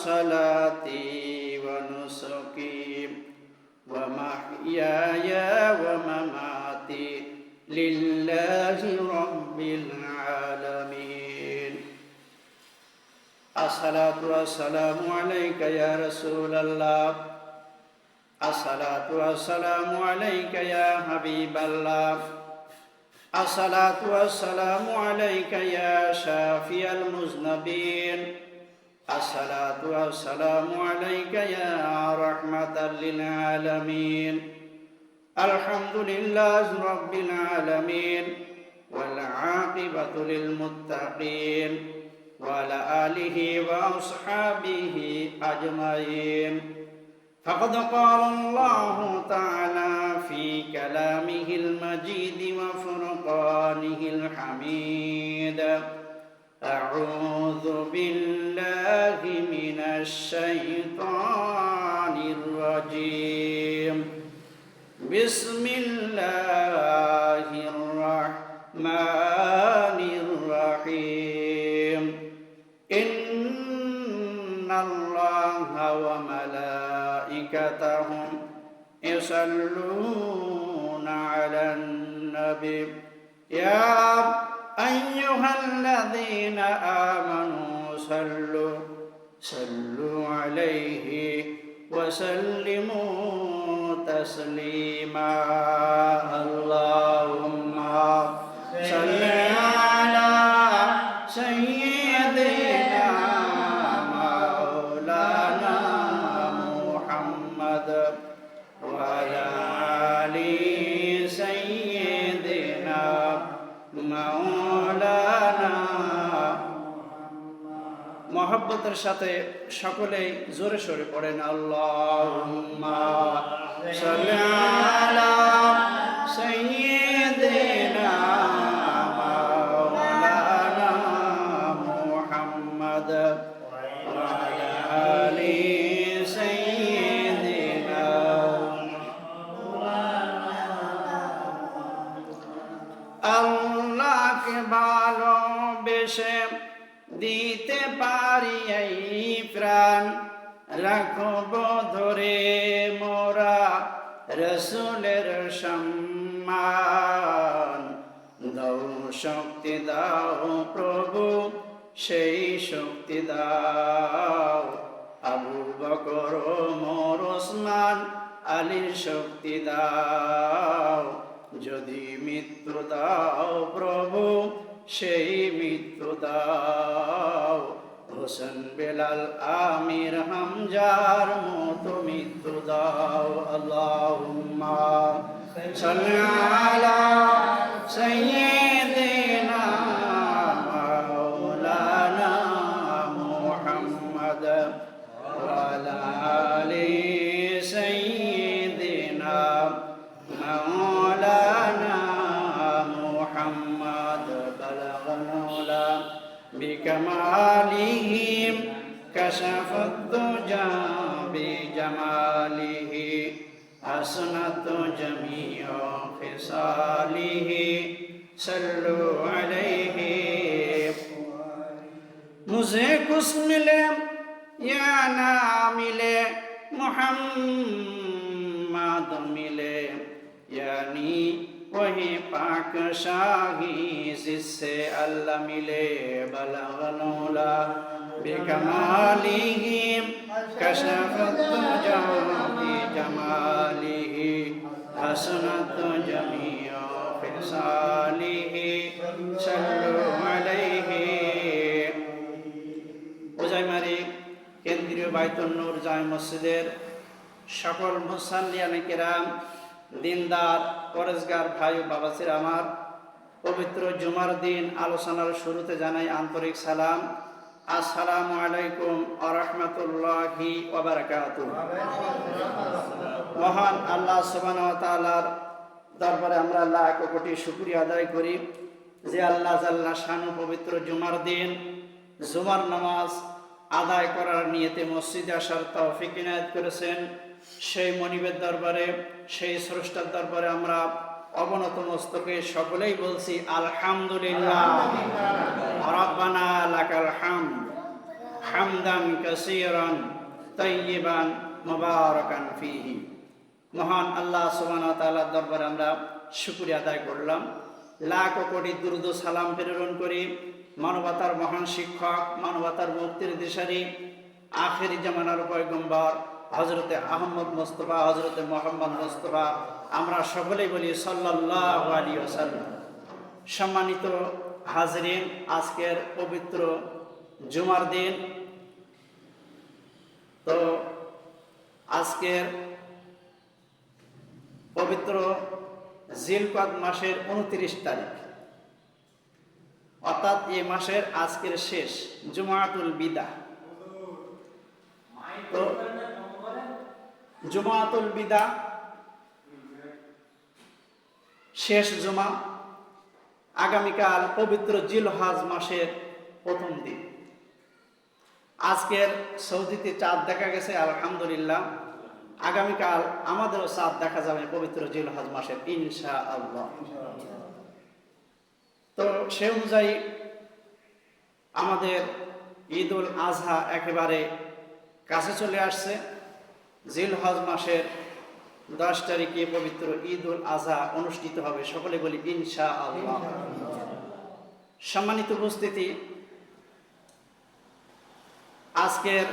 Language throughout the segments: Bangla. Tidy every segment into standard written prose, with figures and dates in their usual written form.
صلاتي ونسكي ومحياي ومماتي لله رب العالمين. الصلاة والسلام عليك يا رسول الله. الصلاة والسلام عليك يا حبيب الله. الصلاة والسلام عليك يا شافي المذنبين. الصلاة والسلام عليك يا رحمة للعالمين. الحمد لله رب العالمين والعاقبة للمتقين وعلى آله وأصحابه أجمعين. فقد قال الله تعالى في كلامه المجيد وفرقانه الحميد: أعوذ بالله من الشيطان الرجيم. بسم الله الرحمن الرحيم. إن الله وملائكته يصلون على النبي يا أيها الذين آمنوا صلوا عليه وسلموا تسليما. اللهم صل على سيدنا مولانا محمد وعلى آل سيدنا مولانا মহব্বতের সাথে সকলেই জোরে সোরে পড়েন আল্লাহুম্মা সাল্লি আলা সাইয়্যিদিনা মাওলানা মুহাম্মদ ওয়া আলা আলি সাইয়্যিদিনা আল্লাহকে ভালোবেসে দিতে পারি এই প্রাণ, রাখব ধরে মোরা রসুলের সম্মান। দাও শক্তি দাও প্রভু, সেই শক্তি দাও। আবু বকর ওমর ওসমান আলীর শক্তি দাও। যদি মৃত্যু দাও প্রভু, সেই মৃত্যু দাও। হোসেন বেলাল আমির হামজার মতো মৃত্যু দাও। আল্লাহুম্মা সাল্লি আলা সাইয়্যিদিনা মাওলানা মুহাম্মদ ওয়া আলা আলি সাইয়্যিদিনা মাওলানা মুহাম্মদ। بكمالهم كشف الدجى بجماله حسنت جميع خصاله صلوا عليه. मुझे कुछ मिले या ना मिले, मुहम्मद मिले यानी वही पाक शाही जिससे अल्लाह मिले। बलगनौला बिकमालिहिम कशफत दुजा बिजमालिहि हसनत जमीअ फिसालिहि सल्लु अलैहि। ওজাইমারি কেন্দ্রীয় বাইতুন নূর জামে মসজিদের সকল মুসাল্লিয়ানে কেরাম, দিনদার পরেজগার ভাই ও বাবাসির আমার, পবিত্র জুমার দিন আলোচনার শুরুতে জানাই আন্তরিক সালাম। আসসালামু আলাইকুম ওয়া রাহমাতুল্লাহি ওয়া বারাকাতুহু। মহান আল্লাহ সুবহানাহু ওয়া তাআলার দরবারে আমরা লাখ কোটি শুকরিয়া আদায় করি যে আল্লাহ জাল্লা শানু পবিত্র জুমার দিন জুমার নামাজ আদায় করার নিয়তে মসজিদে আসার তৌফিক ইনায়েত করেছেন। সেই মনিবের দরবারে, সেই স্রষ্টার দরবারে আমরা অবনত মস্তকে সকলেই বলছি আলহামদুলিল্লাহ। রাব্বানা লাকাল হামদ হামদান কাসীরান তাইয়িবান মুবারাকান ফীহি। মহান আল্লাহ সুবহানাহু ওয়া তাআলার দরবারে আমরা শুকরিয়া আদায় করলাম, লাখ কোটি দুরূদ ও সালাম প্রেরণ করি মানবতার মহান শিক্ষক, মানবতার মুক্তির দিশারি, আখেরি জামানার পয়গম্বর হযরতে আহমদ মুস্তাফা, হযরতে মুহাম্মদ মুস্তাফা, আমরা সকলেই বলি সাল্লাল্লাহু আলাইহি ওয়াসাল্লাম। সম্মানিত হাজরিন, আজকের পবিত্র জুমার দিন। তো আজকের পবিত্র জিলকদ মাসের 29 তারিখ, অর্থাৎ এই মাসের আজকের শেষ জুমাতুল বিদা। তো জুমাতুল বিদা শেষ জুমা, আগামীকাল পবিত্র জিলহজ মাসের প্রথম দিন। আজকের সৌদিতে চাঁদ দেখা গেছে, আলহামদুলিল্লাহ। আগামীকাল আমাদেরও চাঁদ দেখা যাবে পবিত্র জিলহজ মাসের, ইনশাআল্লাহ। তো সে অনুযায়ী আমাদের ঈদ উল আজহা একেবারে কাছে চলে আসছে। জিলহজ মাসের 10 তারিখে পবিত্র ঈদ উল আজহা অনুষ্ঠিত হবে, সকলে বলি ইনশাআল্লাহ। সম্মানিত উপস্থিতি, আজকের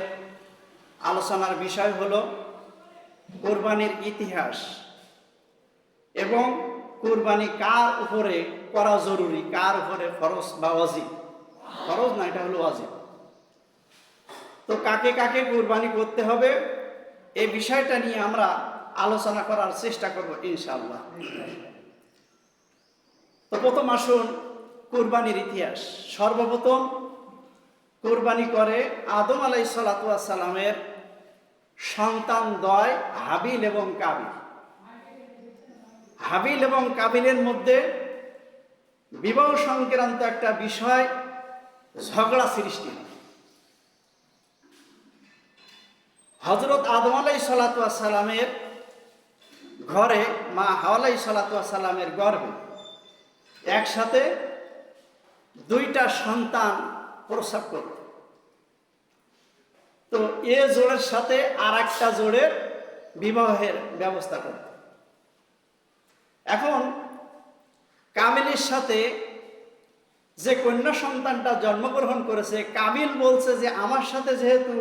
আলোচনার বিষয় হলো কুরবানির ইতিহাস এবং কুরবানি কার উপরে করা জরুরি, কার উপরে ফরজ বা ওয়াজিব। ফরজ না, এটা হলো ওয়াজিব। তো কাকে কাকে কুরবানি করতে হবে, এই বিষয়টা নিয়ে আমরা আলোচনা করার চেষ্টা করব ইনশাআল্লাহ। তো প্রথম আসুন কুরবানির ইতিহাস। সর্বপ্রথম কুরবানি করে আদম আলাইহিস সালাতু ওয়াস সালামের সন্তান দ্বয় হাবিল এবং কাবিল। হাবিল এবং কাবিলের মধ্যে বিবাহ সংক্রান্ত একটা বিষয় ঝগড়া সৃষ্টি হয়। হযরত আদম আলাইহিস সালাতু ওয়াস সালামের ঘরে মা হাওয়া আলাইহিস সালাতু ওয়াস সালামের গর্ভে একসাথে 2টা সন্তান প্রসব করত। তো এ জোড়ের সাথে আর একটা জোড়ের বিবাহের ব্যবস্থা করত। এখন কাবিলের সাথে যে কন্যা সন্তানটা জন্মগ্রহণ করেছে, কাবিল বলছে যে আমার সাথে যেহেতু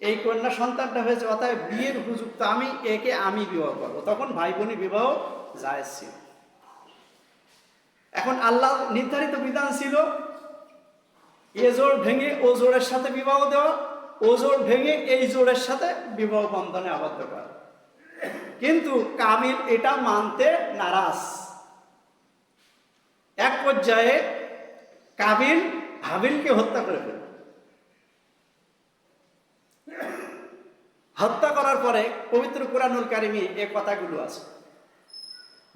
এই কন্যা সন্তানটা হয়েছে, অতএব বিয়ের উপযুক্ত, একে আমি বিবাহ করবো। তখন ভাই বোনি বিবাহ জায়েজ ছিল। এখন আল্লাহ নির্ধারিত বিধান ছিল এ জোড় ভেঙে ও জোড়ের সাথে বিবাহ দেওয়া, ও জোড় ভেঙে এই জোড়ের সাথে বিবাহ বন্ধনে আবদ্ধ করা। কিন্তু কাবিল এটা মানতে নারাজ। এক পর্যায়ে কাবিল হাবিলকে হত্যা করে ফেলল। হত্যা করার পরে পবিত্র কুরআনুল কারিমে এই কথাগুলো আছে।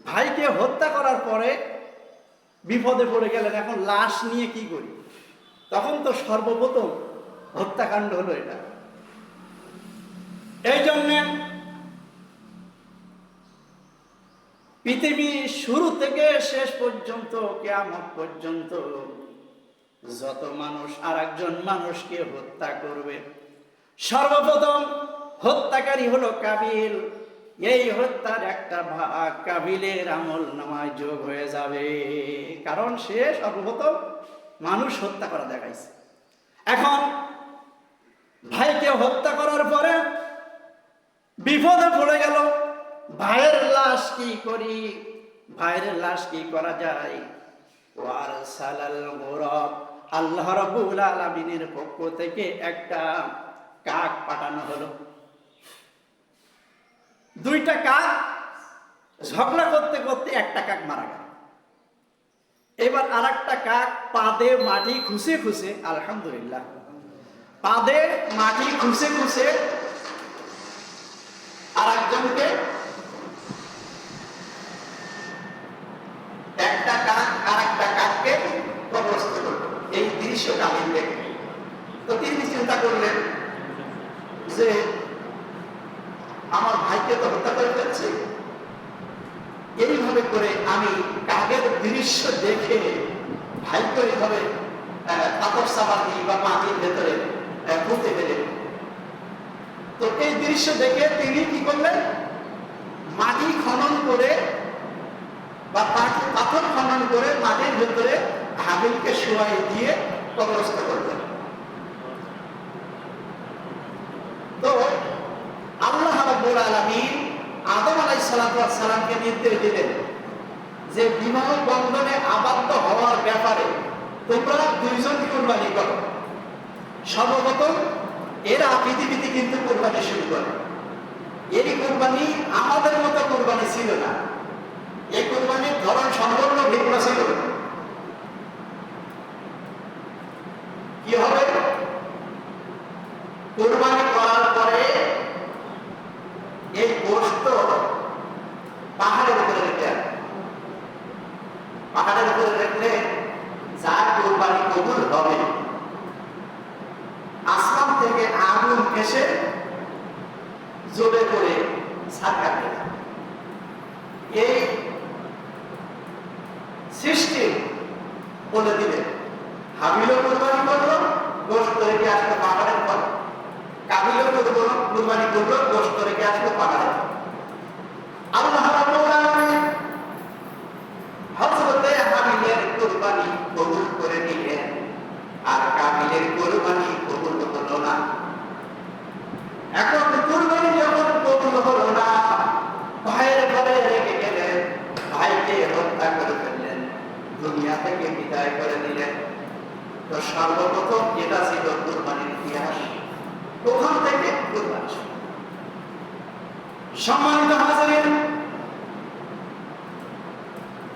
ভাইকে হত্যা করার পরে বিপদে পড়ে গেলেন, এখন লাশ নিয়ে কি করি? তখন তো সর্বপ্রথম হত্যাকাণ্ড হলো এটা। এই জন্যে পৃথিবী শুরু থেকে শেষ পর্যন্ত, কিয়ামত পর্যন্ত যত মানুষ আর একজন মানুষকে হত্যা করবে, সর্বপ্রথম হত্যাকারী হলো কাবিল। এই হত্যার একটা ভাগ কাবিলের আমল নামায় যোগ হয়ে যাবে, কারণ সে সর্বপ্রথম মানুষ হত্যা করা দেখাইছে। এখন ভাইকে হত্যা করার পরে বিপদে পড়ে গেল, ভাইয়ের লাশ কি করি, ভাইয়ের লাশ কি করা যায়? ওয়ারসালাল গুরাব, আল্লাহ রাব্বুল আলামিনের পক্ষ থেকে একটা কাক পাঠানো হলো। 2টা কাক ঝগড়া করতে করতে একটা কাক মারা গেল। এবার আর একটা কাক পাদে মাটি খুঁজে খুঁজে, আলহামদুলিল্লাহ, পাদে মাটি খুঁজে খুঁজে আর একজনকে, একটা কাক আর একটা কাককে কবরস্থ করল। এই দৃশ্য কাবিল দেখে তো তিনি চিন্তা করলেন যে আমার ভাইকে তো হত্যা করে ফেলছি, এইভাবে করে আমি কাকের দৃশ্য দেখে ভাইকে এইভাবে পাথর চাপা দিই বা মাটির ভেতরে হতে পেরে। তো এই দৃশ্য দেখে তিনি কি করলেন, মাটি খনন করে বা পাথর খনন করে মাটির ভেতরে হাবিলকে শোয়াই দিয়ে কবরস্থ করলেন। তো আল্লাহ রাব্বুল আলামিন আদম আলাইহিস সালামকে নির্দেশ দিলেন যে বিবাহ বন্ধনে আবদ্ধ হওয়ার ব্যাপারে তোমরা দুইজন কুরবানি করো। সর্বপ্রথম এরা পৃথিবীতে কিন্তু কুরবানি শুরু করে। এই কুরবানি আমাদের মতো কুরবানি ছিল না, এই কুরবানির ধরন সম্পূর্ণ ভিন্ন ছিল। কি হবে, কুরবানি করার পরে এই গোশত পাহাড়ের উপরে রেখে, পাহাড়ের উপরে রেখে যার কুরবানি কবুল হবে আসমান থেকে আগুন এসে জোরে করে ছাড়া। এই সৃষ্টি বলে দিলে হাবিলও কুরবানি করলো, গোশত রেখে আসলো পাহাড়ের পর, কাবিলও কুরবানি করলো, গোশত রেখে আসলো পাহাড়ের। আল্লাহ রাব্বুল আলামিন হযরতে হাবিলের কুরবানি কবুল করে নিলেন, আর কাবিলের কুরবানি কবুল হলো না। এখন কুরবানি যখন কবুল হলো না, ভাইয়ের ঘরে রেখে গেলেন, ভাইকে হত্যা করে ফেললেন, দুনিয়া থেকে বিদায় করে দিলেন। তো সর্বপ্রথম এটা ছিল কুরবানির ইতিহাস, ওখান থেকে কুরবানি। সম্মানিত হাজিরিন,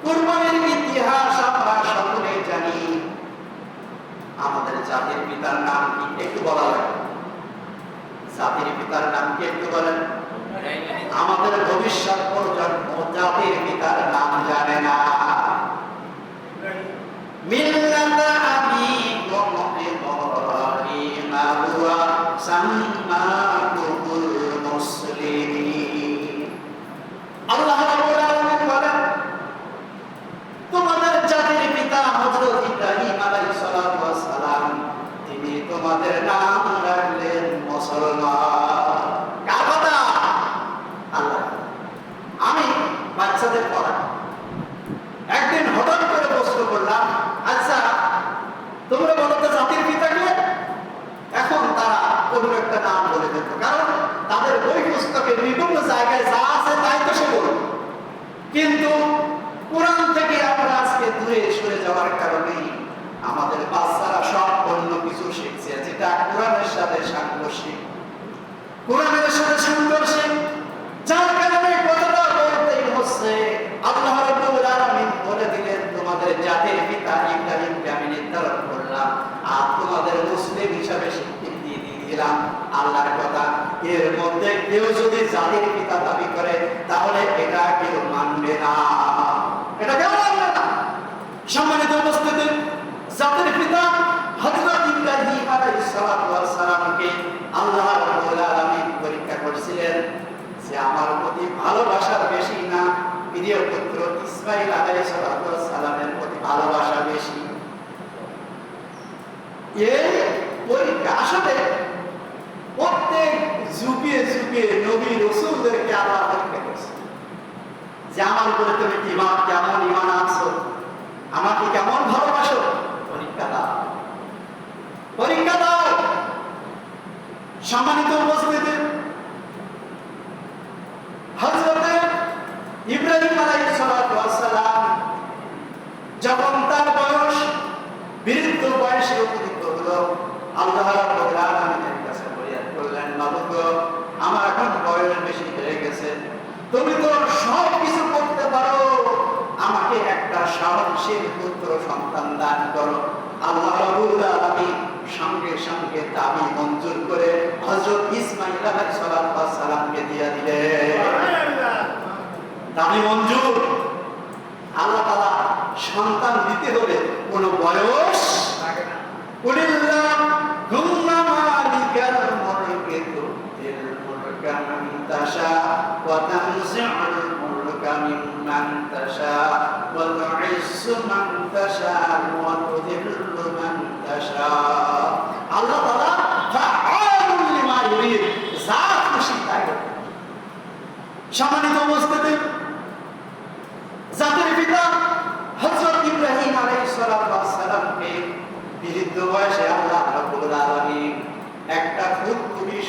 কুরবানির ইতিহাস আমরা সকলে জানি। আমাদের জাতির পিতার নাম কি একটু বলা লাগে? জাতির পিতার নাম কি একটু বলেন? আমাদের ভবিষ্যৎ প্রজন্ম জাতির পিতার নাম জানে না। মিল্লাতা আবিকুম ইব্রাহিম হুয়া সাম্মাকুমুল মুসলিমিন। আল্লাহ রাব্বুল আলামিন বলেন, তোমাদের জাতির পিতা হযরত ইব্রাহিম আলাইহিস সালাম তিনি তোমাদের নাম রাখলেন মুসলমান। কার কথা? আল্লাহ। আমি বাচ্চাদের পড়াই, একদিন হঠাৎ করে প্রশ্ন করলাম, আচ্ছা তোমরা বলো তো জাতির পিতাকে? এখন তারা কোনো একটা নাম বলে দিত, কারণ তাদের বই পুস্তকে বিভিন্ন জায়গায় যা আছে তাই তো সে বলল। কিন্তু কোরআন থেকে আমরা আজকে দূরে সরে যাওয়ার কারণে আমাদের বাচ্চারা সব অন্য কিছু শিখছে, যেটা কোরআনের সাথে সাংঘর্ষিক, কোরআনের সাথে সাংঘর্ষিক, যার কারণে কথাটা বলতেই হচ্ছে। আল্লাহ রাব্বুল আলামিন বলে দিলেন, তোমাদের জাতির পিতা ইব্রাহিমকে আমি নির্ধারণ করলাম, আর তোমাদের মুসলিম হিসাবে স্বীকৃতি দিয়ে দিলাম। আল্লাহর কথা, এর মধ্যে কেউ যদি জাতির পিতা দাবি করে তাহলে এটা কেউ মানবে না, এটা কেউ মানবে না। সম্মানিত উপস্থিতি, জাতির পিতা হযরত ইব্রাহিম আলাইহিস সালামকে আল্লাহ রাব্বুল আলামিন পরীক্ষা করেছিলেন যে আমার প্রতি ভালোবাসা বেশি না প্রিয় পুত্র ইসমাঈল আলাইহিস সালামের প্রতি ভালোবাসা বেশি? এই পরীক্ষা আসলে প্রত্যেক যুগে যুগে নবী রাসূলদেরকে আল্লাহ পরীক্ষা করেছে যে আমার উপরে তুমি কেমন ঈমান আনছো, আমাকে কেমন ভালোবাসো, পরীক্ষা দাও, পরীক্ষা দাও। সম্মানিত উপস্থিতি, হযরত ইব্রাহিম আলাইহিস সালাম যখন তার বয়স বৃদ্ধ বয়সে উপনীত হলো, আল্লাহ রাব্বুল আলামিনের কাছে ফরিয়াদ করলেন, মাবুদ আমার এখন বয়স বেশি হয়ে গেছে, তুমি তো সব কিছু করতে পারো, আমাকে একটা সহনশীল পুত্র সন্তান দান করো। আল্লাহ রাব্বুল আলামিন সঙ্গে সঙ্গে দাবি মঞ্জুর করে হযরত ইসমাঈল আলাইহিস সালামকে দিয়ে দিলেন। দাবি মঞ্জুর। আল্লাহ তাআলা সন্তান দিতে হলে কোনো বয়স লাগে না। কুলিল্লাহুম্মা মালিকাল মুলকি তুতিল মুলকা মান তাশা ওয়া তানজি'ুল মুলকা মিম্মান তাশা ওয়া তু'ইজ্জু মান তাশা ওয়া তুযিল্লু মান তাশা। আল্লাহ তাআলা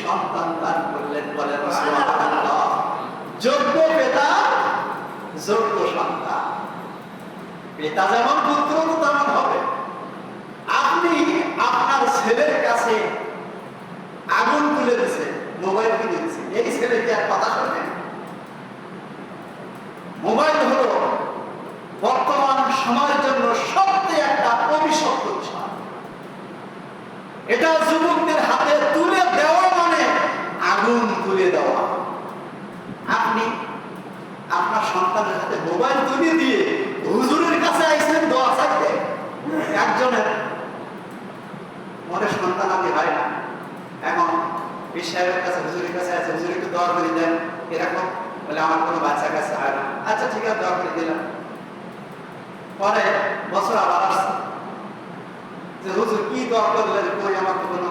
সন্তান দান করলেন, বলেন সুবহানাল্লাহ। যোগ্য পিতা যোগ্য সন্তান। পিতা যেমন পুত্র তেমন হবে। আপনি আপনার ছেলের কাছে আগুন তুলে দিয়েছেন, মোবাইল কিনে দিয়েছেন, এই ছেলে কি আর কথা শোনে? মোবাইল হলো বর্তমান সময়ের জন্য সবচেয়ে একটা অভিশপ্ত বিষয়। এটা যুবকদের হাতে তুলে দেওয়া মানে আগুন তুলে দেওয়া। আপনি আপনার সন্তানের হাতে মোবাইল তুলে দিয়ে হুজুরের কাছে আইছেন দোয়া চাইতে। একজনের মনে সন্তান আদি হয় না, এখন পীর সাহেবের কাছে হুজুরের কাছে আছে, হুজুর একটু দোয়া করে দেন, এরকম বলে আমার কোনো বাচ্চা কাছে হয় না। আচ্ছা ঠিক আছে, দোয়া করে দিলাম। পরে বছর আবার আসছে যে হুজুর কি দোয়া করলেন, কই আমার তো কোনো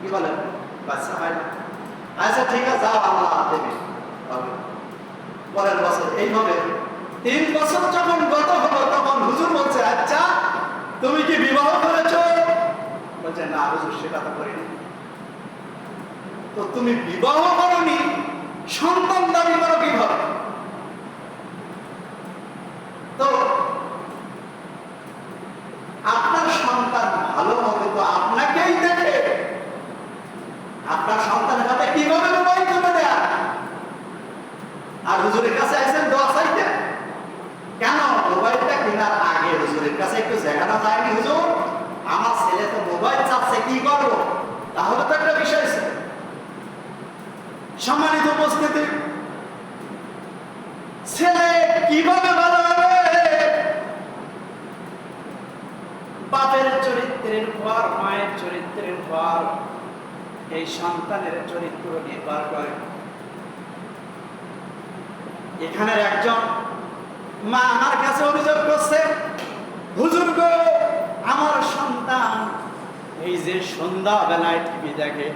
কি বলেন বাচ্চা হয় না। আচ্ছা ঠিক আছে, যাও আল্লাহ দেবে। পরের বছর এইভাবে 3 বছর যখন গত হলো তখন হুজুর বলছে, আচ্ছা তুমি কি বিবাহ করেছো? বলছে না হুজুর, সেটা তো করিনি। তো তুমি বিবাহ করনি, সন্তান দাবি করো কিভাবে? তো আপনার সন্তান ভালো হবে তো আপনাকেই দেখে। আপনার সন্তানের হাতে কিভাবে মোবাইল তুলে দেয়া, আর হুজুরের কাছে আইছেন দোয়া চাইতে। কেন? মোবাইলটা কেনার আগে হুজুরের কাছে একটু জায়গাটা যায়নি, হুজুর আমার ছেলে তো মোবাইল চাচ্ছে, কি করবো? তাহলে তো একটা বিষয় ছিল। সম্মানিত উপস্থিতি, ছেলে কিভাবে ভালো হবে? বাপের চরিত্রের পর, মায়ের চরিত্রের পর এই সন্তানের চরিত্র নির্ভর করে। এখানের একজন মা আমার কাছে অভিযোগ করছে, হুজুর গো আমার সন্তান এই যে সন্ধ্যা বেলায় টিভি দেখে,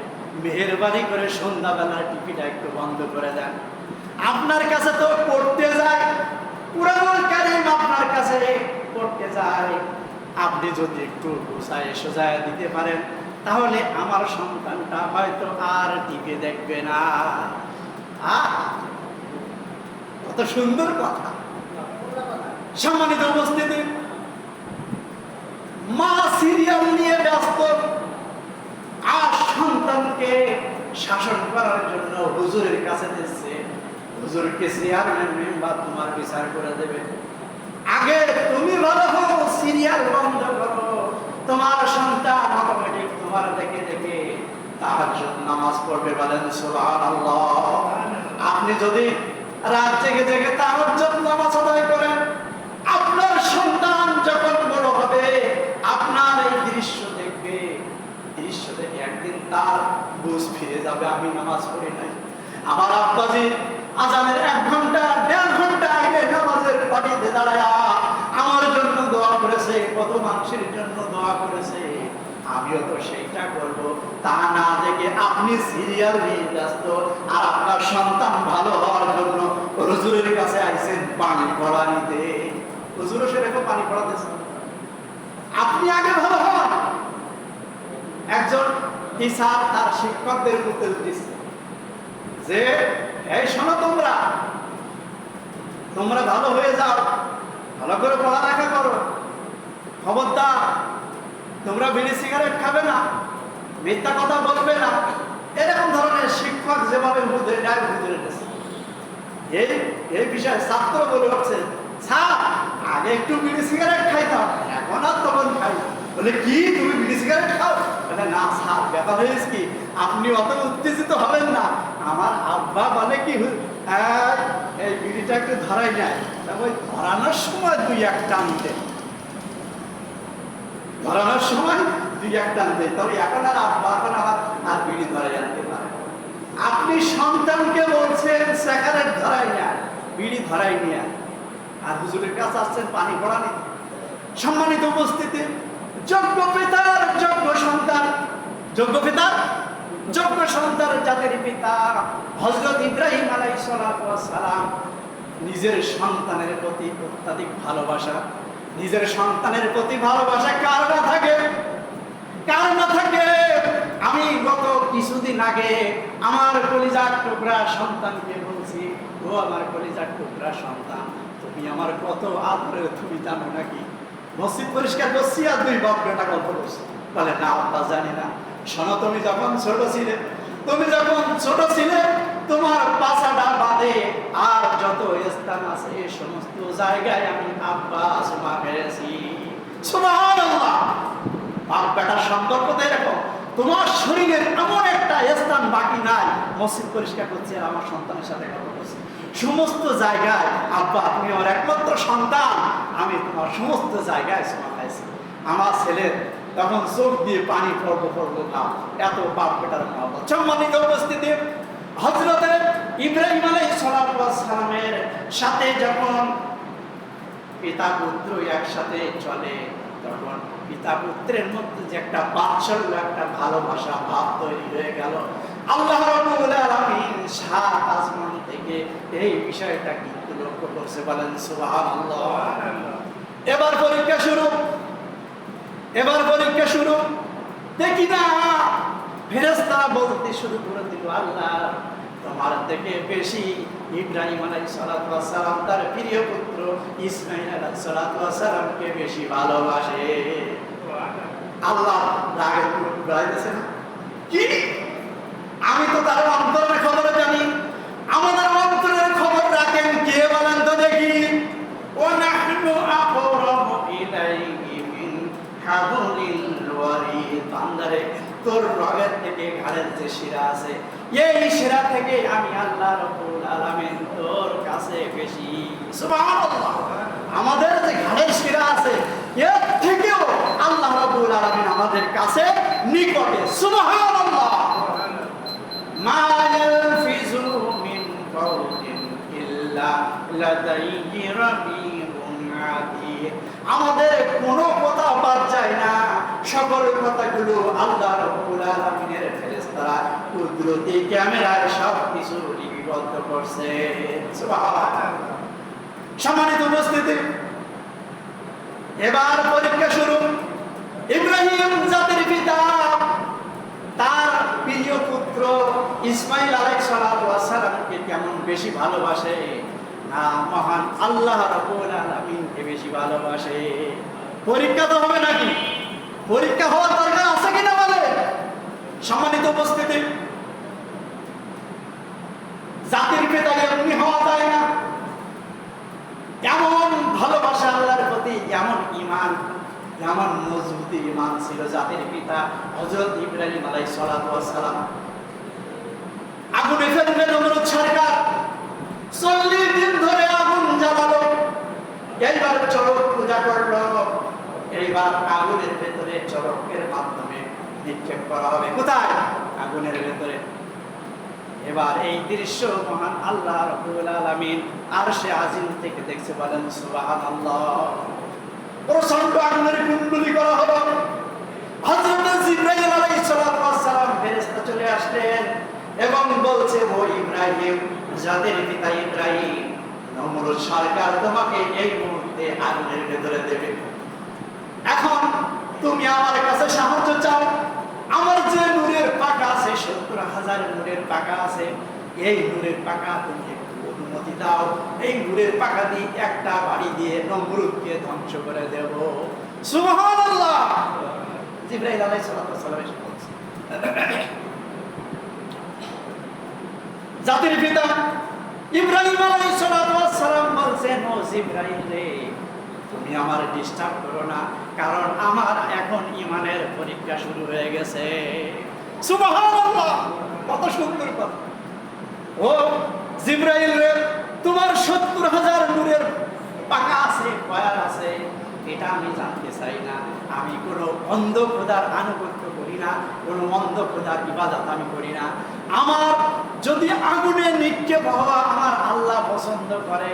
মেহেরবানি করে সন্ধ্যা বেলায় টিভিটা একটু বন্ধ করে দেন। আপনার কাছে তো পড়তে যায়, কুরআনুল কারীম আপনার কাছে পড়তে যায়, আপনি যদি একটু গুছায় সোজায় দিতে পারেন তাহলে আমার সন্তানটা হয়তো আর টিভি দেখবে না। কত সুন্দর কথা। সম্মানিত উপস্থিতি, মা সিরিয়াল নিয়ে ব্যস্ত, আর সন্তানকে শাসন করার জন্য হুজুরের কাছে দিচ্ছে। হুজুরকে চেয়ারম্যান মেম্বার তোমার বিচার করে দেবে। আগে তুমি ভালো হও, সিরিয়াল বন্ধ করো, তোমার সন্তান অটোমেটিক তোমার দেখে দেখে তাহাজ্জুদ নামাজ পড়বে। বলেন সুবহানাল্লাহ। আপনি যদি রাত জেগে জেগে তাহাজ্জুদ নামাজ আদায় করেন, আপনার সন্তান যখন বড় হবে আপনার এই দৃশ্য দেখবে, দৃশ্য দেখে একদিন তার বুঝ ফিরে যাবে, আমি নামাজ পড়ি নাই, আমার আব্বাজি আজানের 1 ঘন্টা 1.5 ঘন্টা আগে নামাজের পাটিতে দাঁড়ায় আমার জন্য দোয়া করেছে, কত মানুষের জন্য দোয়া করেছে, আমিও তো সেইটা করব। তা না দেখে আপনি সিরিয়াল নিয়ে ব্যস্ত, আর আপনার সন্তান ভালো হওয়ার জন্য হুজুরের কাছে আইছেন পানি পড়া নিতে। হুজুরও সেরকম পানি পড়াতেছে। আপনি আগে ভালো হন। একজন টিচার তার শিক্ষকদের উপদেশ দিচ্ছে যে এই শোনো, তোমরা ভালো হয়ে যাও, ভালো করে পড়ালেখা করো, খবরদার তোমরা বিড়ি সিগারেট খাবে না, মিথ্যা কথা বলবে না। এরকম ধরনের শিক্ষক যেভাবে হুজুরের কাছে এই বিষয়ে ছাত্র বলে উঠছে, স্যার আগে একটু বিড়ি সিগারেট খাইতাম, এখন আর তখন খাই। বলে কি তুমি বিড়ি সিগারেট খাও? বলে না স্যার, ব্যাপার হয়েছে কি, আপনি অত উত্তেজিত হবেন না, আমার আব্বা বলে কি এই বিড়িটা একটু ধরাই নেয়, ওই ধরানোর সময় 2-1 টান দেয়, ধরানোর সময় 2-1 টান দেয়, তবে এখন আর আব্বা এখন আবার আর বিড়ি ধরাই আনতে পারে। আপনি সন্তানকে বলছেন সিগারেট ধরাই না, বিড়ি ধরাই নিয়ে, আর হুজুরের কাছে আসছেন পানি পড়া নিতে। সম্মানিত উপস্থিতি, যোগ্য পিতার যোগ্য সন্তান, যোগ্য পিতার যোগ্য সন্তান জাতির পিতা হযরত ইব্রাহিম আলাইহিস সালাম নিজের সন্তানের প্রতি অত্যাধিক ভালোবাসা, নিজের সন্তানের প্রতি ভালোবাসা কার না থাকে, কার না থাকে? আমি গত কিছুদিন আগে আমার কলিজার টুকরা সন্তানকে বলছি, ও আমার কলিজার টুকরা সন্তান, তুমি আমার কত আদরের, তুমি জানো নাকি? মসজিদ পরিষ্কার করছি আর দুই বাপ বেটা গল্প করছি। বলে না আব্বা জানি না। শোনো, তুমি যখন ছোট ছিলে তোমার পাছাটা বাদে আর যত স্থান আছে এই সমস্ত জায়গায় আমি আব্বা চুমা খেয়েছি। সুবহানাল্লাহ। বাপ বেটার সম্পর্ক তো এরকম, তোমার শরীরের এমন একটা স্থান বাকি নাই। মসজিদ পরিষ্কার করছি আর আমার সন্তানের সাথে কথা বলছি, সমস্ত জায়গায় আব্বা তুমি আমার একমাত্র সন্তান, আমি তোমার সমস্ত জায়গায় চুমা খাইছি। আমার ছেলের তখন চোখ দিয়ে পানি পড়বো না, এত বাপ বেটার মহব্বত। সম্মানিত উপস্থিতি, হযরতে ইব্রাহিম আলাইহিস সালামের সাথে যখন পিতা পুত্র একসাথে চলে, তখন পিতা পুত্রের মধ্যে যে একটা বাৎসল্য, একটা ভালোবাসা ভাব তৈরি হয়ে গেল। আল্লাহ রাব্বুল আলামিন সাত আসমান থেকে এই বিষয়টা কিন্তু লক্ষ্য করছে। বলেন সুবহানাল্লাহ। এবার পরীক্ষা শুরু। দেখি না ফেরেশতারা বলতে শুরু করে দিল, আল্লাহ তোমার থেকে বেশি ইব্রাহিম আলাইহিস সালাম তার প্রিয় পুত্র ইসমাঈল আলাইহিস সালামকে বেশি ভালোবাসে। আল্লাহ রাগে ঘুরাইতেছে না কি? আমি তো তার অন্তরের খবর জানি, আমাদের অন্তরের খবর রাখেন কে বলেন তো দেখি? ওয়া নাহনু আকরাবু ইলাইহি মিন হাবলিল ওয়ারিদ। বান্দারে, তোর রগের থেকে ঘাড়ের যে শিরা আছে, এই শিরা থেকে আমি আল্লাহ রাব্বুল আলামিন তোর কাছে বেশি। সুবহানাল্লাহ। আমাদের যে ঘাড়ের শিরা আছে এর থেকেও আল্লাহ রাব্বুল আলামিন আমাদের কাছে নিকটে। সুবহানাল্লাহ। মা ইয়ালফিযু মিন কাওলিন ইল্লা লাদাইহি রাকীবুন আতীদ। আমাদের কোনো কথা বাদ যায় না, সকল কথাগুলো আল্লাহ রাব্বুল আলামিনের ফেরেশতারা কুদরতি ক্যামেরায় সব কিছু লিপিবদ্ধ করছে। সুবহানাল্লাহ। সম্মানিত উপস্থিতি, এবার পরীক্ষা শুরু। ইব্রাহিম জাতির পিতা তার প্রিয় পুত্র ইসমাঈল আলাইহিস সালামকে কেমন বেশি ভালোবাসে না মহান আল্লাহ রাব্বুল আলামিনকে বেশি ভালোবাসে। পরীক্ষা তো হবে নাকি? পরীক্ষা হওয়ার দরকার আছে কিনা বলে? সম্মানিত উপস্থিতি, জাতির পিতা এমনি হওয়া যায় না। এমন ভালোবাসা আল্লাহর প্রতি, এমন ঈমান, এমন মজবুত ঈমান ছিল জাতির পিতা হযরত ইব্রাহিম আলাইহিস সালাম। আগুনে ফেলবে নমরুদ সরকার, 40 দিন ধরে আগুন জ্বালালো। এইবার চড়ক পূজা করলো। এইবার আগুনের ভেতরে চড়কের মাধ্যমে নিক্ষেপ করা হবে। কোথায়? আগুনের ভেতরে। এবার এই দৃশ্য মহান আল্লাহ রাব্বুল আলামিন আরশে আজিম থেকে দেখছে। বলেন সুবহানাল্লাহ। প্রচন্ড আগুনের কুণ্ডলী করা হলো। হযরত জিবরাইল আলাইহিস সালাম ফেরেশতা চলে আসলেন এবং বলছে, ও ইব্রাহিম, জাতির পিতা ইব্রাহিম, নমরুদ সরকার তোমাকে এই মুহূর্তে আগুনের ভেতরে দেবে। এখন তুমি আমার কাছে সাহায্য চাও। আমার যে নূরের পাকা আছে, 70,000 নূরের পাকা আছে, এই নূরের পাকা তুমি একটু অনুমতি দাও। এই নূরের পাকা দিয়ে একটা বাড়ি দিয়ে নমরুদকে ধ্বংস করে দেব। সুবহানাল্লাহ। জিবরাইল আলাইহিস সালাম এসে বলছে, জাতির পিতা ইব্রাহিম আলাইহিস সালাম বলছেন, ও জিবরাইল রে, তুমি আমার ডিস্টার্ব করো না, কারণ আমার এখন ঈমানের পরীক্ষা শুরু হয়ে গেছে। সুবহানাল্লাহ। কত সুন্দর কথা। ও জিবরাইল রে, তোমার 70,000 নূরের পাকা আছে, পয়ার আছে, এটা আমি জানতে চাই না। আমি কোনো অন্ধ খোদার আনুগত্য করি না, কোনো অন্ধ খোদার ইবাদত আমি করি না। আমার যদি আগুনে নিক্ষেপ হওয়া আমার আল্লাহ পছন্দ করে,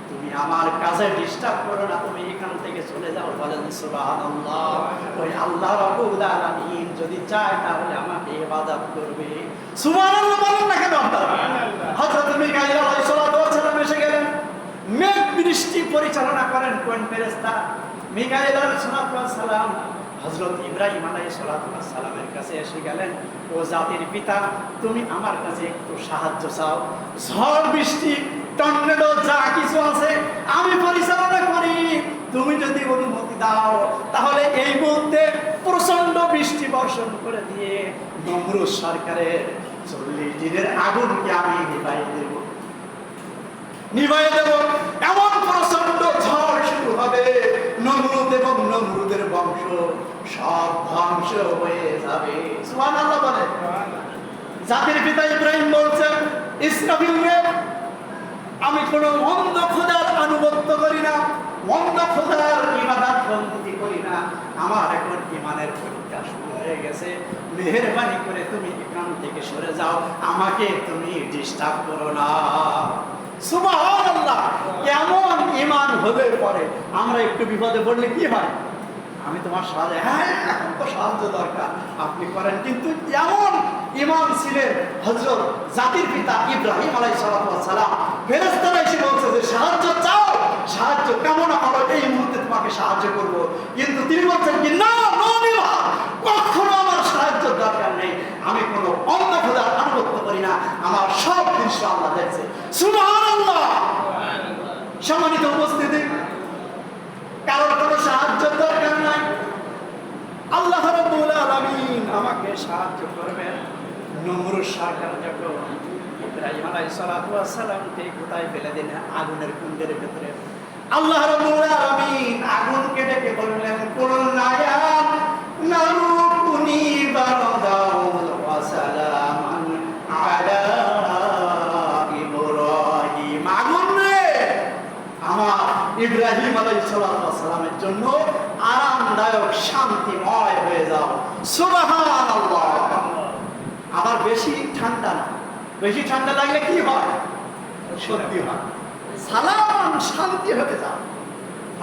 তুমি আমার কাছে ডিস্টার্ব করো না, তুমি এখান থেকে চলে যাও। বলেন সুবহানাল্লাহ। ওই আল্লাহ রাব্বুল আলামিন যদি চায় তাহলে আমাকে ইবাদত করবে। সুবহানাল্লাহ বলেন না কেন আপনারা? হযরত মিকাঈল আলাইহিস সালাম এসে গেলেন। মেঘ বৃষ্টি পরিচালনা করেন কোন ফেরেশতা? মিকাঈল আলাইহিস সালাম হযরত ইব্রাহিম আলাইহিস সালামের কাছে এসে গেলেন, ও জাতির পিতা, তুমি আমার কাছে একটু সাহায্য চাও। ঝড় বৃষ্টি টর্নেডো যা কিছু আছে আমি পরিচালনা করি, তুমি যদি অনুমতি দাও তাহলে এই মুহূর্তে প্রচন্ড বৃষ্টি বর্ষণ করে দিয়ে নমরুদ সরকারের 40 দিনের আগুনকে আমি নিভাইয়ে দেব। এমন প্রচন্ড ঝড় শুরু হবে, নমরুদ এবং নমরুদের বংশ সব ধ্বংস হয়ে যাবে। সুবহানাল্লাহ বলে। জাতির পিতা ইব্রাহিম বলছেন, ইসরাফিল রে, আমি কোন অন্ধ খোদার আনুগত্য করি না, অন্ধ খোদার ইবাদত বন্দী করি না। আমার এখন ঈমানের পরীক্ষা শুরু হয়ে গেছে, মেহেরবানি করে তুমি এখান থেকে সরে যাও, আমাকে তুমি ডিস্টার্ব করো না। সুবহানাল্লাহ। কেমন ঈমান হলে পরে আমরা একটু বিপদে পড়লে কি হয়, আমি তোমার সাহায্য, হ্যাঁ এখন তো সাহায্য দরকার, আপনি করেন। কিন্তু এমন ঈমান ছিলেন হযরত জাতির পিতা ইব্রাহিম আলাইহিস সালাম। ফেরেশতারা এসে বলছে যে সাহায্য চাও, সাহায্য কামনা করো, এই মুহূর্তে তোমাকে সাহায্য করব। কিন্তু তিনি বলছেন কি, না ননিভা, কখনো আমার সাহায্য দরকার নেই, আমি কোনো অন্য খোদার আনুগত্য করি না, আমার সব দৃশ্য আল্লাহ দেখছে। সুবহানাল্লাহ। সম্মানিত উপস্থিতি, কারোর কোনো সাহায্য দরকার নাই, আল্লাহ রাব্বুল আলামিন আমাকে সাহায্য করবেন। নমরুদ সরকার যখন ইব্রাহিম আলাইহিস সালামকে কোথায় ফেলে দিলেন, আগুনের কুণ্ডের ভিতরে, আল্লাহ রাব্বুল আলামিন আগুনকে ডেকে বললেন, কুলনা ইয়া নারু কুনি বারদাও ওয়া সালামান আলা ইব্রাহিম। আগুন রে, আমার ইব্রাহিম আলাইহিস সালামের জন্য আরামদায়ক শান্তিময় হয়ে যাও। সুবহানাল্লাহ। আবার বেশি ঠান্ডা না, বেশি ঠান্ডা লাগলে কি হয়, সত্যি হয়, সালাম শান্তি হয়ে যাও।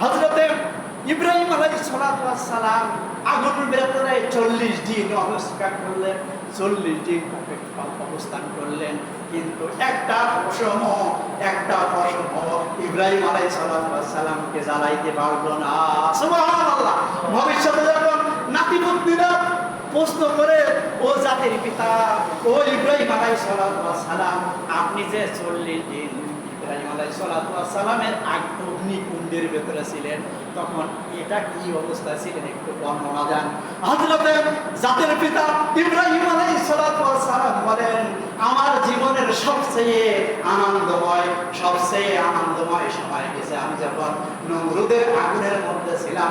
হযরতে ইব্রাহিম আলাইহিস সালাম আগুনের ভেতরে 40 দিন অবস্থান করলেন, 40 দিন অবস্থান করলেন, কিন্তু একটা পশম ইব্রাহিম আলাইহিস সালামকে জ্বালাইতে পারলো না। সুবহানাল্লাহ। ভবিষ্যতে যখন নাতিপুতিরা প্রশ্ন করে, ও জাতির পিতা, ও ইব্রাহিম আলাইহিস সালাম, আপনি যে 40 দিন ইব্রাহিম আলাইহিস সালামের অগ্নিকুণ্ডের ভেতরে ছিলেন, তখন এটা কি অবস্থা ছিলেন একটু বর্ণনা দেন। হযরতে জাতির পিতা ইব্রাহিম আলাইহিস সালাম বলেন, আমার জীবনের সবচেয়ে আনন্দময় সময় গেছে আমি যখন নমরুদের আগুনের মধ্যে ছিলাম,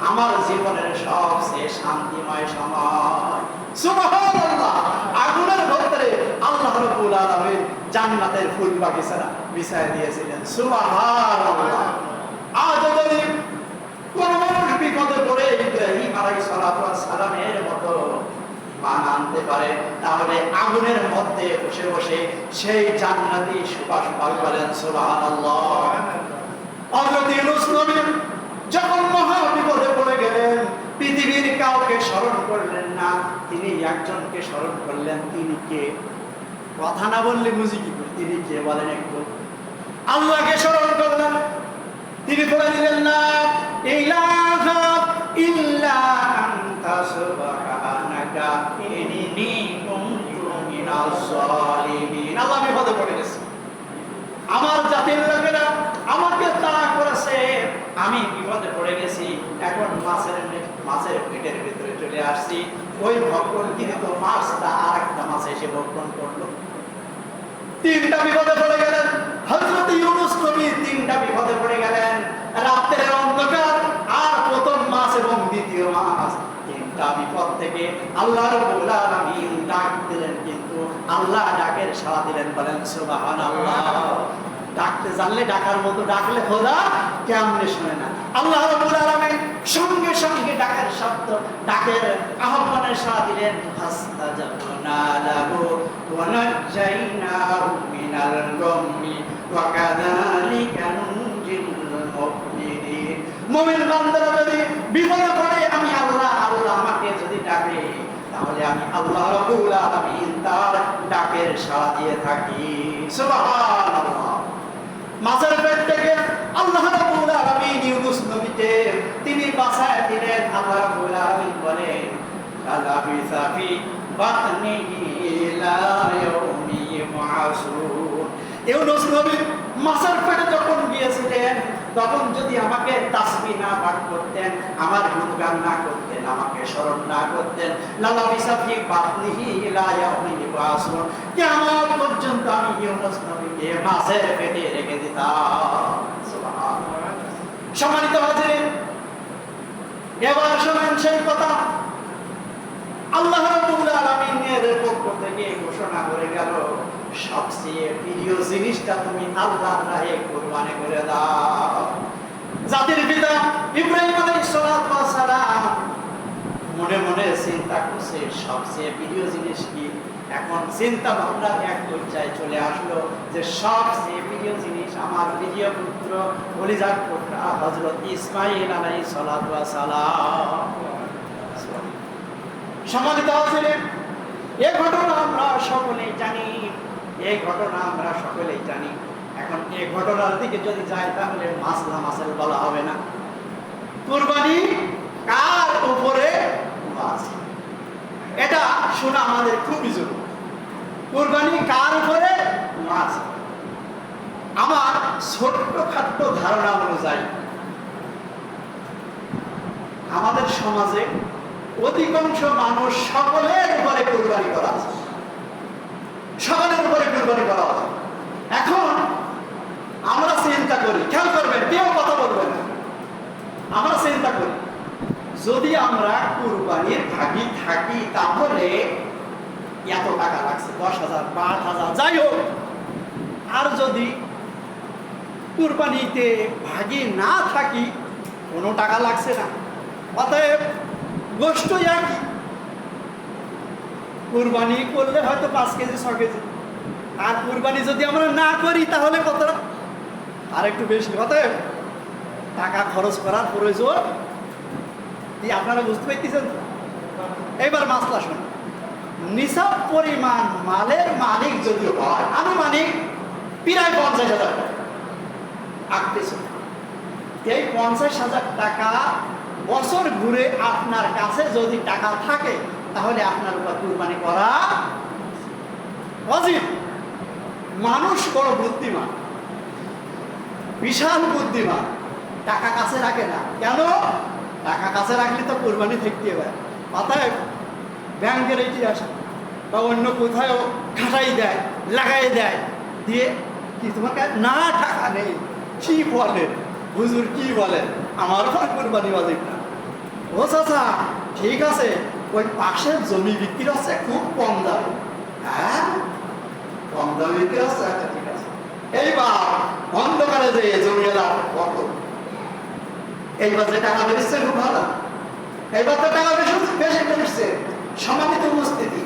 আমার জীবনের সবচেয়ে শান্তিময় সময়। সুবহানাল্লাহ। আগুনের ভেতরে আল্লাহ রাব্বুল আলামিন জান্নাতের ফুল বাগিচা বিছায় দিয়েছিলেন। সুবহানাল্লাহ। আজ যদি কোন মানুষ বিপদে পড়ে ইব্রাহিম আলাইহিস সালামের মতো মান আনতে পারে, তাহলে আগুনের মধ্যে বসে বসে সেই জান্নাতি সুবাস পাবেন। সুবহানাল্লাহ। হযরত ইউনূস নবী যখন মহা বিপদে পড়ে গেলেন, পৃথিবীর কাউকে স্মরণ করলেন না, তিনি একজনকে স্মরণ করলেন। তিনি কে? কথা না বললে বুঝি কি করে, তিনি কে বলেন একটু। আল্লাহকে স্মরণ করলেন, তিনি বলে দিলেন, না ইলাহা ইল্লা আনতা সুবহানাকা ইন্নী কুনতু মিনাজ জালিমিন। আল্লাহ বিপদে পড়ে গেছে, আমার জাতির লোকেরা আমাকে তাড়া করেছে, আমি বিপদে পড়ে গেছি, এখন মাছের পেটের ভিতরে চলে আসছি। ওই ভক্ষণ কিন্তু মাছটা আর একটা মাছ এসে ভক্ষণ করলো। 3টা বিপদে পড়ে গেলেন। হযরত ইউনূস নবী 3টা বিপদে পড়ে গেলেন। রাতের অন্ধকার আর প্রথম মাছ এবং দ্বিতীয় মাছ, 3টা বিপদ থেকে আল্লাহ রাব্বুল আলামিন ডাক দিলেন, কিন্তু আল্লাহ ডাকের সাড়া দিলেন। বলেন সুবহানাল্লাহ। ডাকতে জানলে, ডাকার মতো ডাকলে খোদা কেমনে শুনে না। আল্লাহ রাব্বুল আলামিন সঙ্গে সঙ্গে ডাকের শব্দ, ডাকের আহ্বানের সাড়া দিলেন। ফাস্তাজাবনা লাহু ওয়া নাজাইনাহু মিনাল গাম্মি ওয়া কাযালিকা নুনজিল মুমিনিন। মুমিন বান্দারা যদি বিপদে পড়ে, আমি আল্লাহ আমাকে যদি ডাকে, তাহলে আমি আল্লাহ রাব্বুল আলামিন তার ডাকের সাড়া দিয়ে থাকি। সুবহানাল্লাহ। মাছের পেট থেকে আল্লাহ রাব্বুল আলামিন ইউনূস নবীকে যে তিনি বাঁচায় দিলেন। আল্লাহ রাব্বুল আলামিন বলেন আলা বিসাফি বাতনিহি লা ইয়াউমি মাসুর। ইউনূস নবী মাছের পেটে যখন গিয়েছিলেন তখন যদি আমাকে তাসবিহ না পাঠ করতেন, আমার গুণগান না করতেন, আমাকে স্মরণ না করতেন, লালা বিসাফি বাতনিহি লা ইয়াউমি মাসুর, কিয়ামত পর্যন্ত আমি ইউনূস নবীকে মাছের পেটে রেখে দিতাম। সুবহানাল্লাহ। সম্মানিত হাজিরিন, এবার শুনেন সেই কথা। আল্লাহ রাব্বুল আলামিনের পক্ষ থেকে ঘোষণা করে গেল, সবচেয়ে প্রিয় জিনিসটা তুমি আল্লাহর রাহে কুরবানি করে দাও। জাতির পিতা ইব্রাহিম আলাইহিস সালাতু ওয়াস সালাম মনে মনে চিন্তা করছে সবচেয়ে প্রিয় জিনিস কি। এখন চিন্তা ভাবনার এক পর্যায়ে চলে আসলো যে সবচেয়ে প্রিয় জিনিস আমার প্রিয় পুত্র কলিজার পুত্র হযরত ইসমাঈল আলাইহিস সালাতু ওয়াস সালাম। সম্মানিত হাজিরিন, এই ঘটনা আমরা সকলেই জানি, এই ঘটনা আমরা সকলেই জানি। এখন এই ঘটনার দিকে যদি যায় তাহলে মাসলা মাসাল বলা হবে না। কুরবানি কার উপরে ওয়াজিব, এটা শোনা আমাদের খুবই জরুরি। কুরবানি কার উপরে ওয়াজিব? আমার ছোট্টখাট্ট ধারণা অনুযায়ী আমাদের সমাজে অধিকাংশ মানুষ সকলের উপরে কুরবানি করা আছে, সকলের উপরে কুরবানি করা আছে। এখন আমরা চিন্তা করি, খেয়াল করবেন, কেউ কথা বলবেন না, আমরা চিন্তা করি যদি আমরা কুরবানির ভাগী থাকি তাহলে এত টাকা লাগছে, 10,000, 5,000, যাই হোক। আর যদি কুরবানিতে ভাগী না থাকি, কোনো টাকা লাগছে না, অতএব গোশত একই। কুরবানি করলে হয়তো 5 কেজি 6 কেজি, আর কুরবানি যদি আমরা না করি তাহলে কত, আর একটু বেশি। অতএব টাকা খরচ করার প্রয়োজন, আপনারা বুঝতে পারতেছেন। এইবার মাসলা শুনুন, নিসাব পরিমাণ মালের মালিক যদি হয়, আমি মালিক প্রায় 50,000 টাকা আঁকতেছি, এই 50,000 টাকা বছর ঘুরে আপনার কাছে যদি টাকা থাকে তাহলে আপনার উপর কুরবানি করা ওয়াজিব। মানুষ বড় বুদ্ধিমান, বিশাল বুদ্ধিমান, টাকা কাছে রাখে না। কেন? টাকা কাছে রাখলে তো কুরবানি থাকতে পারে। অতএব ব্যাংকের ইতিহাস বা অন্য কোথাও খাটাই দেয়, লাগাই দেয়, দিয়ে কি তোমার কাছে না টাকা নেই, কি বলেন হুজুর, কি বলেন, আমার উপর কুরবানি ওয়াজিব না। ও চাচা ঠিক আছে, ওই পাশের জমি বিক্রি হচ্ছে খুব কম দামে। হ্যাঁ, কম দামে বিক্রি হচ্ছে, আচ্ছা ঠিক আছে। এইবার অন্ধকারে যে জমিওয়ালা কত, এইবার যে টাকা বেরোচ্ছে খুব ভালো, এইবার তো টাকা বেশি বেরোচ্ছে। সম্মানিত উপস্থিতি,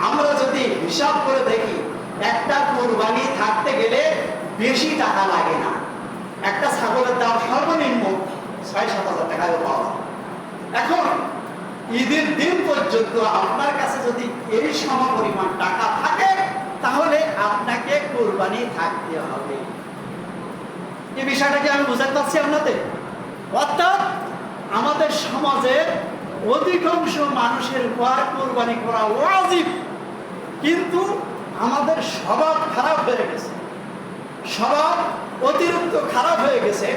আমরা যদি হিসাব করে দেখি একটা কুরবানি থাকতে গেলে বেশি টাকা লাগে না। একটা ছাগলের দাম সর্বনিম্ন 6-7 হাজার টাকায় পাওয়া যায়। এখন ঈদের দিন পর্যন্ত আপনার কাছে যদি এই সমপরিমাণ টাকা থাকে তাহলে আপনাকে কুরবানি থাকতে হবে। এই বিষয়টা কি আমি বুঝাতে পারছি আপনাদের? অর্থাৎ আমাদের সমাজের অধিকাংশ মানুষের উপর কুরবানি করা ওয়াজিব, কিন্তু আমাদের স্বভাব খারাপ হয়ে গেছে, স্বভাব অতিরিক্ত খারাপ হয়ে গেছে,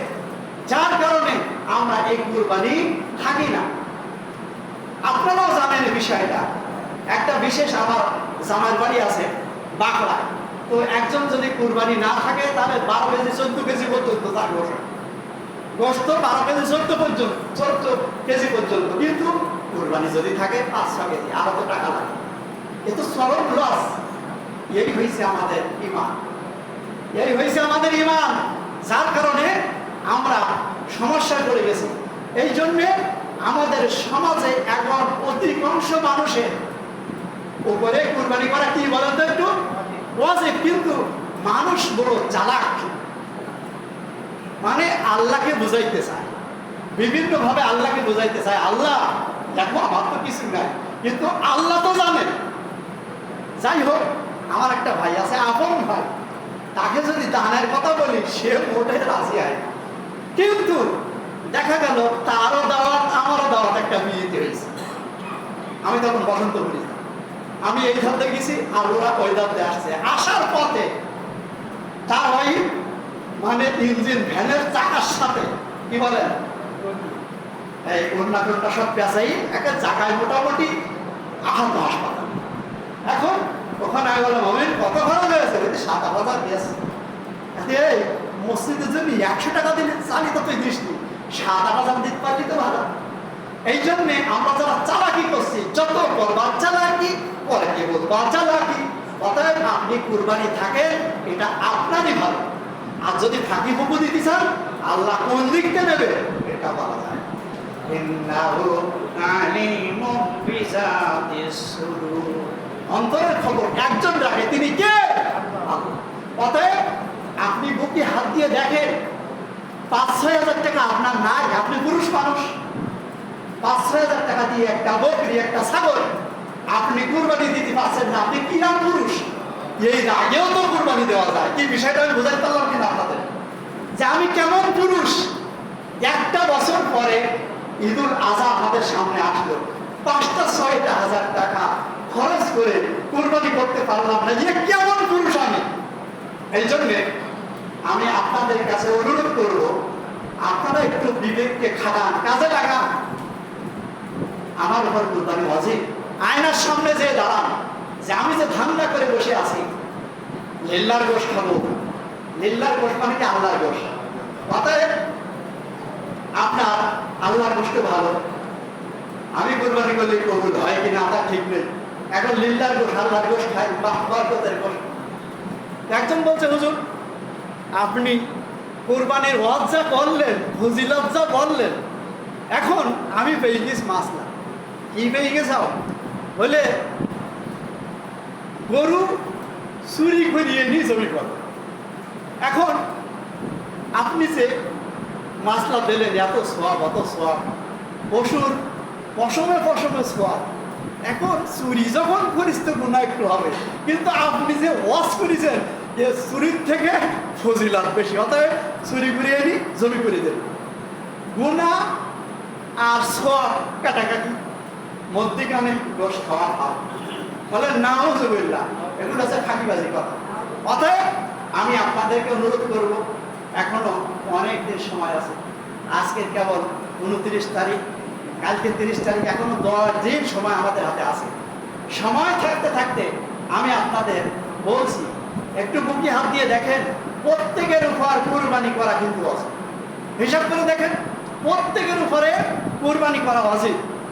যার কারণে আমরা এই কুরবানি থাকি না। আপনারাও জানেন এই বিষয়টা। একটা বিশেষ আমার জামার বাড়ি আছে বাঁকড়ায়, তো একজন যদি কুরবানি না থাকে তাহলে 12 কেজি 14 কেজি পর্যন্ত তার গোশত 12 কেজি 14 কেজি পর্যন্ত, কিন্তু কুরবানি যদি থাকে 5-6 কেজি, আরো তো টাকা লাগে, এ তো চরম লস। এই হয়েছে আমাদের ঈমান, এই হয়েছে আমাদের ঈমান, যার কারণে আমরা সমস্যায় পড়ে গেছি। এই জন্যে আমাদের সমাজে এখন অধিকাংশ মানুষের উপরে কুরবানি করা কি বলেন তো একটু ওয়াজিব, কিন্তু মানুষ বড় চালাক, মানে আল্লাহকে বুঝাইতে চায়, বিভিন্ন ভাবে আল্লাহকে বুঝাইতে চায়, আল্লাহ দেখো আমার তো কিছু নাই, কিন্তু আল্লাহ তো জানেন। যাই হোক, আমার একটা ভাই আছে, আপন ভাই, তাকে যদি দানের কথা বলি সে মোটে রাজি হয়, কিন্তু দেখা গেল তারও দাওয়াত আমারও দাওয়াত একটা বিয়েতে হয়েছে। আমি তখন বসন্ত করি, আমি এই ধাপে গেছি আর ওরা ওই ধাপে আসছে। আসার পথে তার ওই মানে ইঞ্জিন ভ্যানের চাকার সাথে কি বলেন এই কন্যা টন্যা সব পেঁচাই একটা জায়গায় মোটামুটি আহত হাসপাতাল। এখন ওখানে আমি বললাম আমি কত খরচ হয়েছে? 7,000 পেয়েছে। এই মসজিদের জন্য 100 টাকা দিলে চালিত তুই দিস নি, 7,000 দিতে পারলি তো ভালো। এই জন্যে আমরা যারা চালাকি করছি, যত করবার চালাকি পরে কি বলবার চালাকি, অতএব আপনি কুরবানি থাকেন, এটা আপনারই ভালো। আর যদি ফাঁকি ফুকু দিতে চান, আল্লাহ কোন দিকতে নেবে এটা বলা যায়। অন্তরের খবর একজন রাখে, তিনি কে? অতএব আপনি বুকে হাত দিয়ে দেখেন, 5-6 হাজার টাকা আপনার নাই, আপনি পুরুষ মানুষ, 5-6 হাজার টাকা দিয়ে একটা বকরি একটা ছাগল আপনি কুরবানি দিতে পারছেন না, আপনি কি নাম পুরুষ? এই আগেও তো কুরবানি দেওয়া যায়। কি বিষয়টা আমি বোঝাতে পারলাম কিনা আপনাদের, যে আমি কেমন পুরুষ? একটা বছর পরে ঈদুল আজহা আমাদের সামনে আসলো, 5-6 হাজার টাকা খরচ করে কুরবানি করতে পারলাম না, যে কেমন পুরুষ আমি? এই জন্যে আমি আপনাদের কাছে অনুরোধ করব, আপনারা একটু বিবেককে খাটান, কাজে লাগান। আমার উপর কুরবানি ওয়াজিব। আয়নার সামনে যে দাঁড়ান, যে আমি যে ধান্দা করে বসে আছি, লিল্লার গোশত খাবো, লিল্লার গোশত মানে কি? আল্লাহর গোশত। অতএব আপনার আল্লাহর গোশত ভালো, আমি কুরবানি করলে কবুল হয় কিনা তা ঠিক নেই। এখন লিল্লার গোশত, আল্লাহর গোশত খাই, বরকতের গোশত। একজন বলছে, হুজুর আপনি কুরবানির ওয়াজ যা করলেন, ফজিলত যা বললেন, এখন আমি পেয়ে গেছি মাসলা। কি পেয়ে গেছাও? বলে গরু চুরি করিয়ে নিয়ে জমি কর। এখন আপনি যে মাসলা দিলেন, এত সোয়াব অত সোয়াব, পশুর পশমে পশমে সোয়াব, এখন চুরি যখন করিস তো গুনাহ একটু হবে, কিন্তু আপনি যে ওয়াজ করেছেন যে চুরির থেকে ফজিলত বেশি, অতএব চুরি করিয়ে নি জমি করে দেন। গুনাহ আর সোয়াব কাটাকাটি, মধ্যিখানে দোষ খাওয়া খাওয়া বলে নাউজুবিল্লাহ, এগুলো হচ্ছে ফাঁকিবাজি কথা। অতএব আমি আপনাদেরকে অনুরোধ করব, এখনো অনেক দিন সময় আছে। আজকে কেবল 29 তারিখ, কালকে 30 তারিখ, এখনো 10 দিন সময় আমাদের হাতে আছে। সময় থাকতে থাকতে আমি আপনাদের বলছি, একটু বুকে হাত দিয়ে দেখেন, প্রত্যেকের উপর কুরবানি করা কিন্তু আছে। হিসাব করে দেখেন, প্রত্যেকের উপরে কুরবানি করা উচিত।